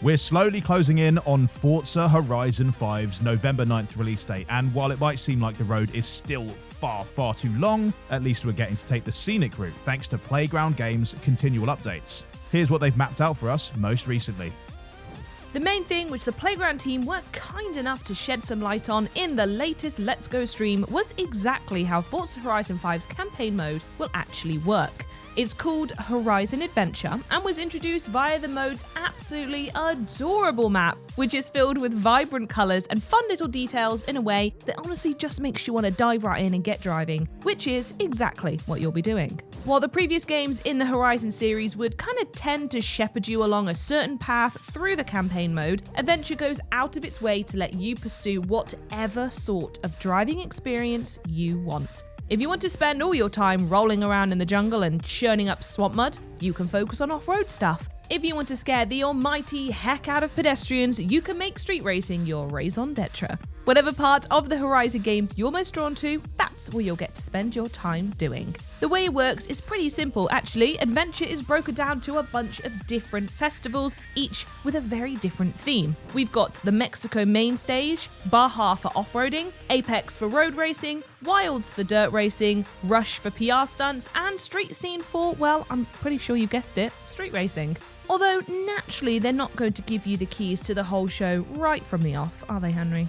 We're slowly closing in on Forza Horizon 5's November 9th release date, and while it might seem like the road is still far too long, at least we're getting to take the scenic route thanks to Playground Games' continual updates. Here's what they've mapped out for us most recently. The main thing which the Playground team were kind enough to shed some light on in the latest Let's Go stream was exactly how Forza Horizon 5's campaign mode will actually work. It's called Horizon Adventure and was introduced via the mode's absolutely adorable map, which is filled with vibrant colours and fun little details in a way that honestly just makes you want to dive right in and get driving, which is exactly what you'll be doing. While the previous games in the Horizon series would kind of tend to shepherd you along a certain path through the campaign mode, Adventure goes out of its way to let you pursue whatever sort of driving experience you want. If you want to spend all your time rolling around in the jungle and churning up swamp mud, you can focus on off-road stuff. If you want to scare the almighty heck out of pedestrians, you can make street racing your raison d'etre. Whatever part of the Horizon games you're most drawn to, that's where you'll get to spend your time doing. The way it works is pretty simple actually. Adventure is broken down to a bunch of different festivals, each with a very different theme. We've got the Mexico main stage, Baja for off-roading, Apex for road racing, Wilds for dirt racing, Rush for PR stunts, and Street Scene for, well, I'm pretty sure you guessed it, street racing. Although naturally they're not going to give you the keys to the whole show right from the off, are they, Henry?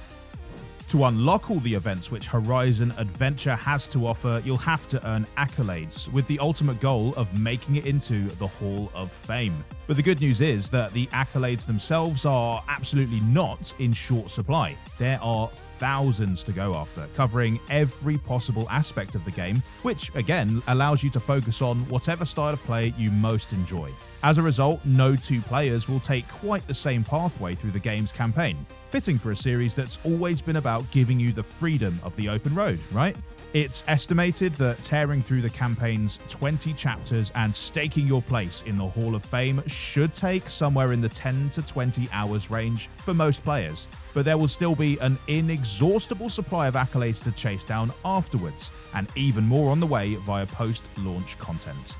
To unlock all the events which Horizon Adventure has to offer, you'll have to earn accolades, with the ultimate goal of making it into the Hall of Fame. But the good news is that the accolades themselves are absolutely not in short supply. There are thousands to go after, covering every possible aspect of the game, which again allows you to focus on whatever style of play you most enjoy. As a result, no two players will take quite the same pathway through the game's campaign, fitting for a series that's always been about giving you the freedom of the open road, right? It's estimated that tearing through the campaign's 20 chapters and staking your place in the Hall of Fame should take somewhere in the 10 to 20 hours range for most players, but there will still be an inexhaustible supply of accolades to chase down afterwards, and even more on the way via post-launch content.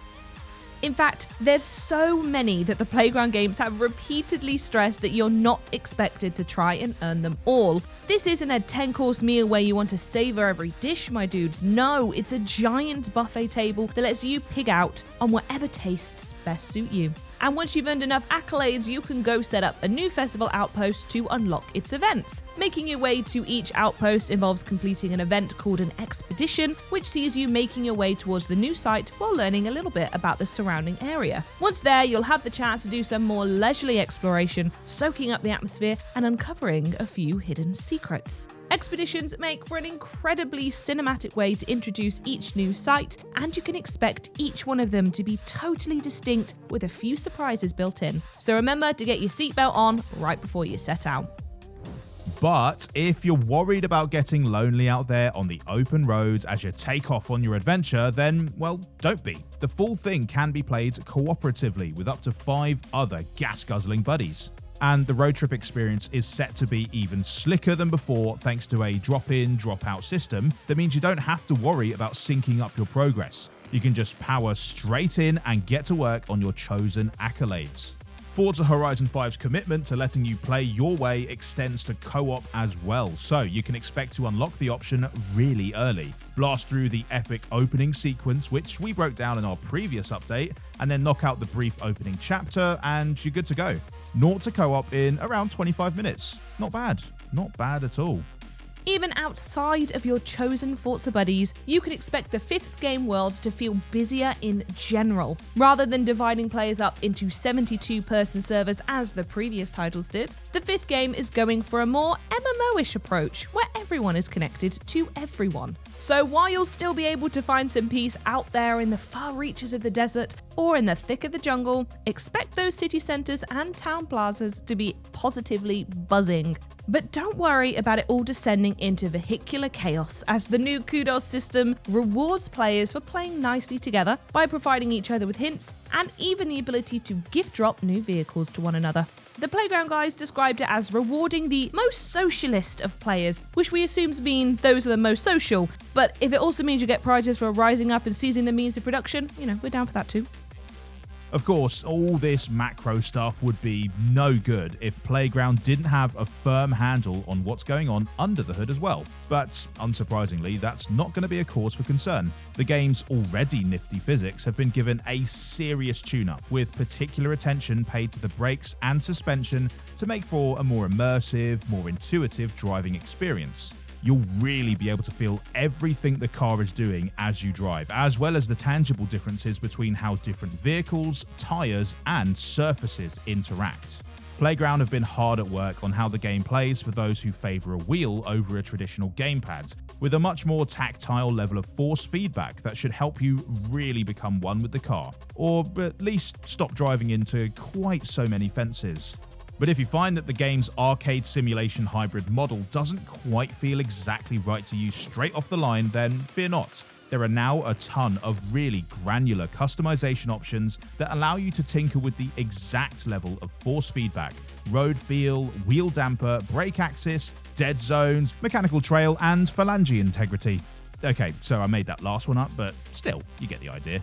In fact, there's so many that the Playground games have repeatedly stressed that you're not expected to try and earn them all. This isn't a 10-course meal where you want to savor every dish, my dudes. No, it's a giant buffet table that lets you pig out on whatever tastes best suit you. And once you've earned enough accolades, you can go set up a new festival outpost to unlock its events. Making your way to each outpost involves completing an event called an expedition, which sees you making your way towards the new site while learning a little bit about the surrounding area. Once there, you'll have the chance to do some more leisurely exploration, soaking up the atmosphere and uncovering a few hidden secrets. Expeditions make for an incredibly cinematic way to introduce each new site, and you can expect each one of them to be totally distinct with a few surprises built in. So remember to get your seatbelt on right before you set out. But if you're worried about getting lonely out there on the open roads as you take off on your adventure, then, well, don't be. The full thing can be played cooperatively with up to 5 other gas-guzzling buddies. And the road trip experience is set to be even slicker than before thanks to a drop-in, drop-out system that means you don't have to worry about syncing up your progress. You can just power straight in and get to work on your chosen accolades. Forza Horizon 5's commitment to letting you play your way extends to co-op as well, so you can expect to unlock the option really early. Blast through the epic opening sequence, which we broke down in our previous update, and then knock out the brief opening chapter, and you're good to go. 0 to co-op in around 25 minutes. Not bad. Not bad at all. Even outside of your chosen Forza buddies, you can expect the 5th game world to feel busier in general. Rather than dividing players up into 72-person servers as the previous titles did, the 5th game is going for a more MMO-ish approach, where everyone is connected to everyone. So while you'll still be able to find some peace out there in the far reaches of the desert or in the thick of the jungle, expect those city centres and town plazas to be positively buzzing. But don't worry about it all descending into vehicular chaos, as the new Kudos system rewards players for playing nicely together by providing each other with hints and even the ability to gift drop new vehicles to one another. The Playground guys described it as rewarding the most socialist of players, which we assume mean those are the most social, but if it also means you get prizes for rising up and seizing the means of production, we're down for that too. Of course, all this macro stuff would be no good if Playground didn't have a firm handle on what's going on under the hood as well. But unsurprisingly, that's not going to be a cause for concern. The game's already nifty physics have been given a serious tune-up, with particular attention paid to the brakes and suspension to make for a more immersive, more intuitive driving experience. You'll really be able to feel everything the car is doing as you drive, as well as the tangible differences between how different vehicles, tyres, and surfaces interact. Playground have been hard at work on how the game plays for those who favour a wheel over a traditional gamepad, with a much more tactile level of force feedback that should help you really become one with the car, or at least stop driving into quite so many fences. But if you find that the game's arcade simulation hybrid model doesn't quite feel exactly right to you straight off the line, then fear not. There are now a ton of really granular customization options that allow you to tinker with the exact level of force feedback, road feel, wheel damper, brake axis, dead zones, mechanical trail, and phalange integrity. Okay, so I made that last one up, but still, you get the idea.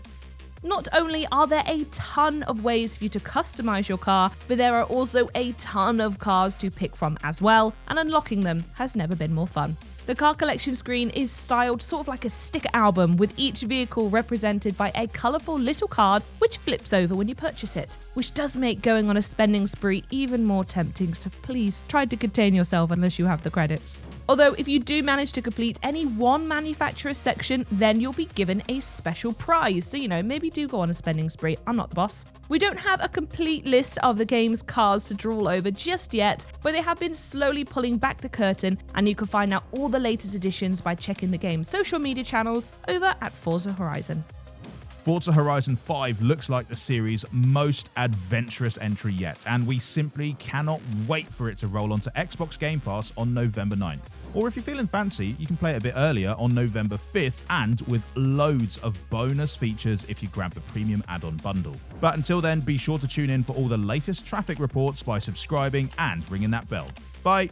Not only are there a ton of ways for you to customize your car, but there are also a ton of cars to pick from as well, and unlocking them has never been more fun. The car collection screen is styled sort of like a sticker album, with each vehicle represented by a colourful little card which flips over when you purchase it, which does make going on a spending spree even more tempting, so please try to contain yourself unless you have the credits. Although if you do manage to complete any one manufacturer's section, then you'll be given a special prize, so maybe do go on a spending spree. I'm not the boss. We don't have a complete list of the game's cars to drool over just yet, but they have been slowly pulling back the curtain, and you can find out all the latest additions by checking the game's social media channels over at Forza Horizon. Forza Horizon 5 looks like the series' most adventurous entry yet, and we simply cannot wait for it to roll onto Xbox Game Pass on November 9th. Or if you're feeling fancy, you can play it a bit earlier on November 5th, and with loads of bonus features if you grab the premium add-on bundle. But until then, be sure to tune in for all the latest traffic reports by subscribing and ringing that bell. Bye!